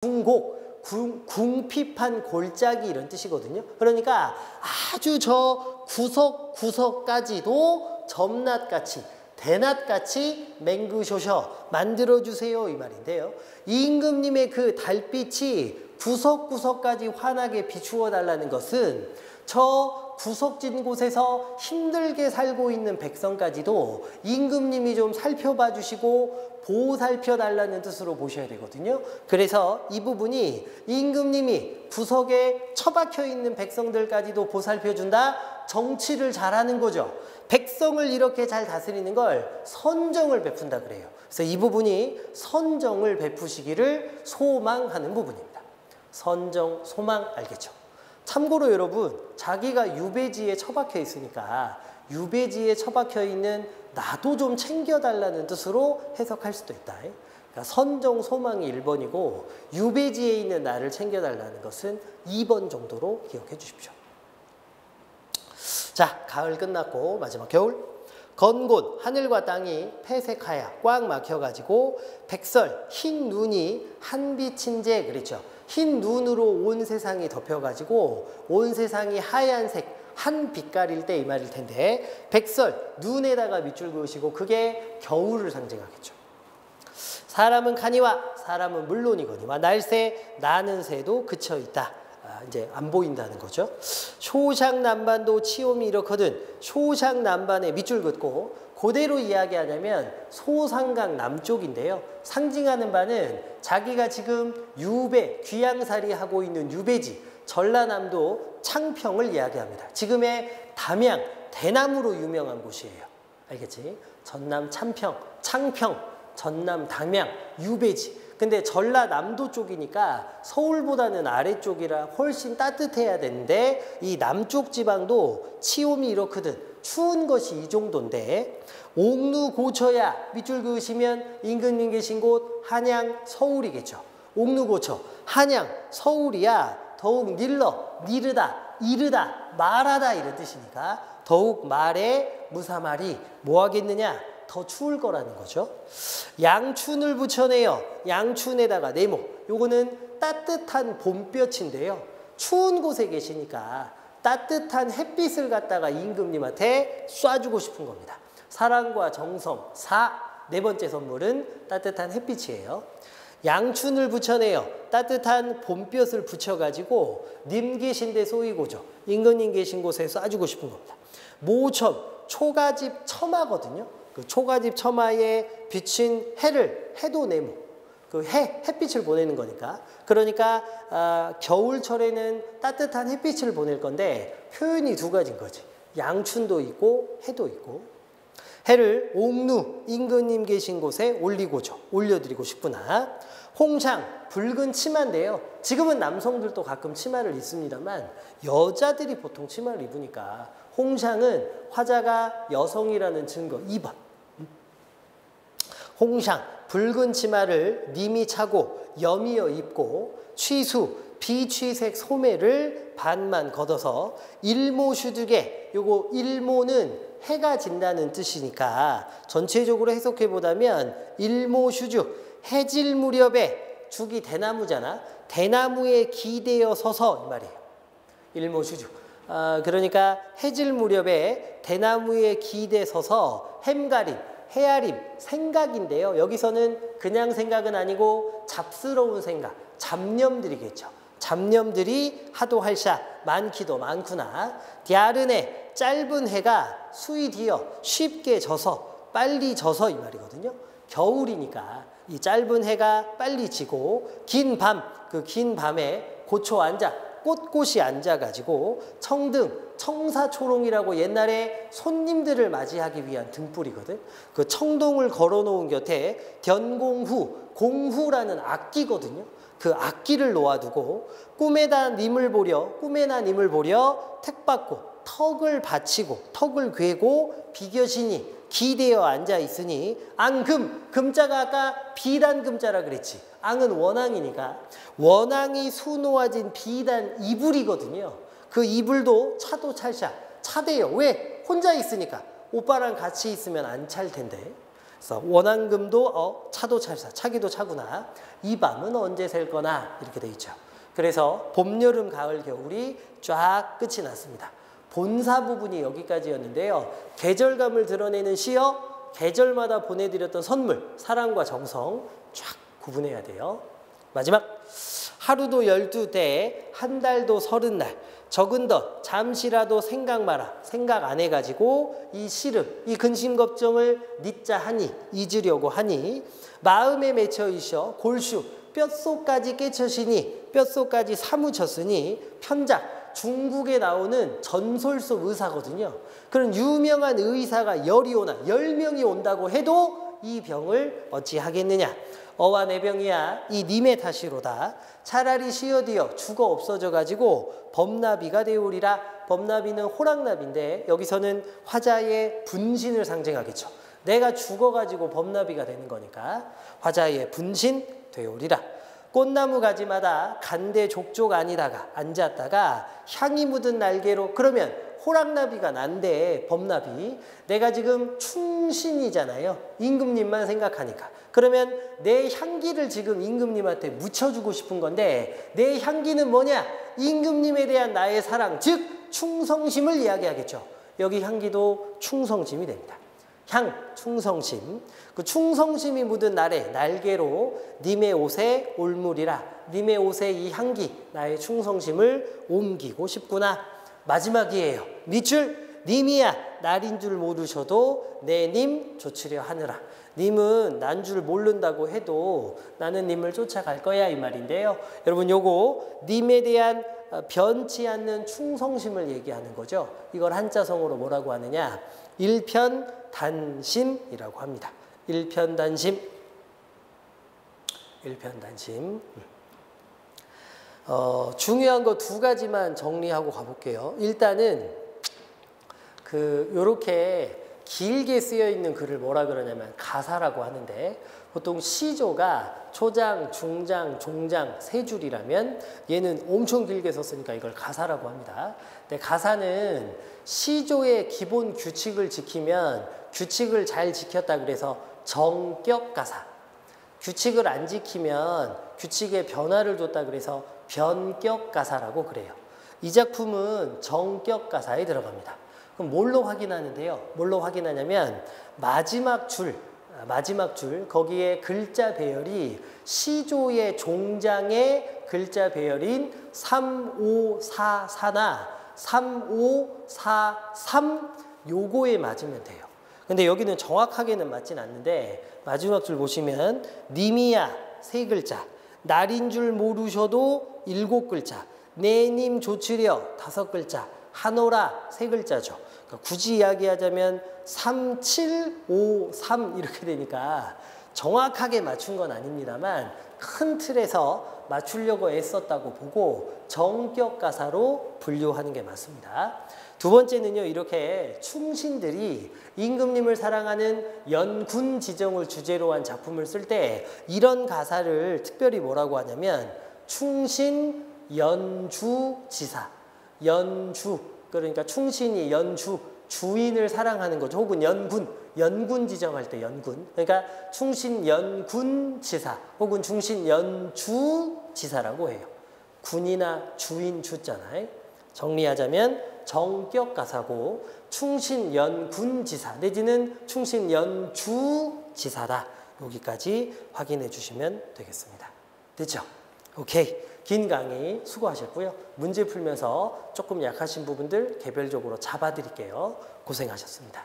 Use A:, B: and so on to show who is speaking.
A: 궁곡, 궁핍한 골짜기 이런 뜻이거든요. 그러니까 아주 저 구석구석까지도 점낫같이 대낮같이 맹그쇼셔 만들어주세요 이 말인데요. 임금님의 그 달빛이 구석구석까지 환하게 비추어 달라는 것은 저 구석진 곳에서 힘들게 살고 있는 백성까지도 임금님이 좀 살펴봐 주시고 보살펴 달라는 뜻으로 보셔야 되거든요. 그래서 이 부분이 임금님이 구석에 처박혀 있는 백성들까지도 보살펴 준다. 정치를 잘하는 거죠. 백성을 이렇게 잘 다스리는 걸 선정을 베푼다 그래요. 그래서 이 부분이 선정을 베푸시기를 소망하는 부분입니다. 선정, 소망 알겠죠? 참고로 여러분, 자기가 유배지에 처박혀 있으니까 유배지에 처박혀 있는 나도 좀 챙겨달라는 뜻으로 해석할 수도 있다. 그러니까 선정, 소망이 1번이고 유배지에 있는 나를 챙겨달라는 것은 2번 정도로 기억해 주십시오. 자, 가을 끝났고 마지막 겨울. 건곤, 하늘과 땅이 폐색하여 꽉 막혀가지고 백설, 흰 눈이 한빛인제 그랬죠. 흰 눈으로 온 세상이 덮여가지고 온 세상이 하얀색, 한 빛깔일 때 이 말일 텐데 백설, 눈에다가 밑줄 그으시고 그게 겨울을 상징하겠죠. 사람은 가니와 사람은 물론이거니와 날새, 나는 새도 그쳐있다. 이제 안 보인다는 거죠. 쇼샹남반도 치옴이 이렇거든 쇼샹남반에 밑줄 긋고 그대로 이야기하자면 소상강 남쪽인데요. 상징하는 바는 자기가 지금 유배, 귀양살이 하고 있는 유배지 전라남도 창평을 이야기합니다. 지금의 담양, 대나무로 유명한 곳이에요. 알겠지? 전남 창평, 전남 담양, 유배지. 근데 전라남도 쪽이니까 서울보다는 아래쪽이라 훨씬 따뜻해야 되는데 이 남쪽 지방도 치옴이 이렇거든 추운 것이 이 정도인데 옥루 고처야 밑줄 그으시면 임금님 계신 곳 한양 서울이겠죠. 옥루 고처 한양 서울이야 더욱 니르다 이르다 말하다 이런 뜻이니까 더욱 말에 무사말이 뭐 하겠느냐 더 추울 거라는 거죠. 양춘을 붙여내요. 양춘에다가 네모. 요거는 따뜻한 봄볕인데요. 추운 곳에 계시니까 따뜻한 햇빛을 갖다가 임금님한테 쏴주고 싶은 겁니다. 사랑과 정성, 네 번째 선물은 따뜻한 햇빛이에요. 양춘을 붙여내요. 따뜻한 봄볕을 붙여가지고 님 계신 데 쏘이고죠. 임금님 계신 곳에 쏴주고 싶은 겁니다. 모천, 초가집 처마거든요. 그 초가집 처마에 비친 해를 해도 네모 그 햇빛을 보내는 거니까 그러니까 겨울철에는 따뜻한 햇빛을 보낼 건데 표현이 두 가지인 거지. 양춘도 있고 해도 있고 해를 옥루 임금님 계신 곳에 올리고죠. 올려드리고 싶구나. 홍상 붉은 치마인데요. 지금은 남성들도 가끔 치마를 입습니다만 여자들이 보통 치마를 입으니까 홍상은 화자가 여성이라는 증거 2번. 홍상 붉은 치마를 님이 차고 여미어 입고 취수 비취색 소매를 반만 걷어서 일모슈득에 요거 일모는 해가 진다는 뜻이니까 전체적으로 해석해 보자면 일모슈죽 해질 무렵에 죽이 대나무잖아. 대나무에 기대어 서서 이 말이에요. 일모슈죽. 그러니까 해질 무렵에 대나무에 기대 서서 햄가림, 헤아림, 생각인데요. 여기서는 그냥 생각은 아니고 잡스러운 생각, 잡념들이겠죠. 잡념들이 하도 할샤, 많기도 많구나. 디아르네, 짧은 해가 수이디어, 쉽게 져서, 빨리 져서 이 말이거든요. 겨울이니까 이 짧은 해가 빨리 지고 긴 밤, 그 긴 밤에 고초 앉아 꼿꼿이 앉아가지고 청등, 청사초롱이라고 옛날에 손님들을 맞이하기 위한 등불이거든. 그 청동을 걸어놓은 곁에 견공후, 공후라는 악기거든요. 그 악기를 놓아두고 꿈에나 님을 보려 택받고 턱을 받치고 턱을 괴고 비겨시니 기대어 앉아 있으니 앙금, 금자가 아까 비단 금자라 그랬지. 앙은 원앙이니까 원앙이 수놓아진 비단 이불이거든요. 그 이불도 차도 찰샤 차대요. 왜? 혼자 있으니까. 오빠랑 같이 있으면 안 찰 텐데. 그래서 원한금도 차도 차기도 차구나. 이 밤은 언제 셀 거나 이렇게 돼 있죠. 그래서 봄, 여름, 가을, 겨울이 쫙 끝이 났습니다. 본사 부분이 여기까지였는데요. 계절감을 드러내는 시여 계절마다 보내드렸던 선물, 사랑과 정성 쫙 구분해야 돼요. 마지막 하루도 12대 한 달도 30날 적은 더 잠시라도 생각 마라. 생각 안 해가지고 이 시름, 이 근심 걱정을 닛자 하니 잊으려고 하니 마음에 맺혀 있어 골슈 뼛속까지 깨쳐시니 뼛속까지 사무쳤으니 편작 중국에 나오는 전설 속 의사거든요. 그런 유명한 의사가 열이 오나 10명이 온다고 해도 이 병을 어찌하겠느냐. 어와 내 병이야 이 님의 탓이로다. 차라리 쉬어디어 죽어 없어져 가지고 범나비가 되오리라. 범나비는 호랑나비인데 여기서는 화자의 분신을 상징하겠죠. 내가 죽어가지고 범나비가 되는 거니까 화자의 분신 되오리라. 꽃나무 가지마다 간대 족족 아니다가 앉았다가 향이 묻은 날개로 그러면 호랑나비가 난데 범나비 내가 지금 충신이잖아요. 임금님만 생각하니까. 그러면 내 향기를 지금 임금님한테 묻혀주고 싶은 건데 내 향기는 뭐냐? 임금님에 대한 나의 사랑 즉 충성심을 이야기하겠죠. 여기 향기도 충성심이 됩니다. 향, 충성심. 그 충성심이 묻은 날에 날개로 님의 옷에 올무리라. 님의 옷에 이 향기, 나의 충성심을 옮기고 싶구나. 마지막이에요. 밑줄 님이야 날인 줄 모르셔도 내 님 좇으려 하느라. 님은 난 줄 모른다고 해도 나는 님을 쫓아갈 거야 이 말인데요. 여러분 요거 님에 대한 변치 않는 충성심을 얘기하는 거죠. 이걸 한자성어로 뭐라고 하느냐. 일편단심이라고 합니다. 일편단심. 일편단심. 중요한 거 두 가지만 정리하고 가볼게요. 일단은 요렇게 길게 쓰여 있는 글을 뭐라 그러냐면 가사라고 하는데 보통 시조가 초장, 중장, 종장 세 줄이라면 얘는 엄청 길게 썼으니까 이걸 가사라고 합니다. 근데 가사는 시조의 기본 규칙을 지키면 규칙을 잘 지켰다 그래서 정격 가사. 규칙을 안 지키면 규칙에 변화를 줬다 그래서 변격 가사라고 그래요. 이 작품은 정격 가사에 들어갑니다. 그럼 뭘로 확인하는데요? 뭘로 확인하냐면 마지막 줄 거기에 글자 배열이 시조의 종장의 글자 배열인 3544나 3543 요거에 맞으면 돼요. 근데 여기는 정확하게는 맞진 않는데 마지막 줄 보시면 님이야 세 글자, 날인 줄 모르셔도 7글자, 내님 조치려 5글자, 하노라 세 글자죠. 그러니까 굳이 이야기하자면 3753 이렇게 되니까 정확하게 맞춘 건 아닙니다만 큰 틀에서 맞추려고 애썼다고 보고 정격 가사로 분류하는 게 맞습니다. 두 번째는요. 이렇게 충신들이 임금님을 사랑하는 연군 지정을 주제로 한 작품을 쓸 때 이런 가사를 특별히 뭐라고 하냐면 충신 연주지사. 연주 그러니까 충신이 주인을 사랑하는 거죠. 혹은 연군 지정할 때 연군. 그러니까 충신 연군 지사 혹은 충신 연주 지사라고 해요. 군이나 주인 주잖아요. 정리하자면 정격 가사고 충신 연군 지사 내지는 충신 연주 지사다. 여기까지 확인해 주시면 되겠습니다. 됐죠? 오케이. 긴 강의 수고하셨고요. 문제 풀면서 조금 약하신 부분들 개별적으로 잡아드릴게요. 고생하셨습니다.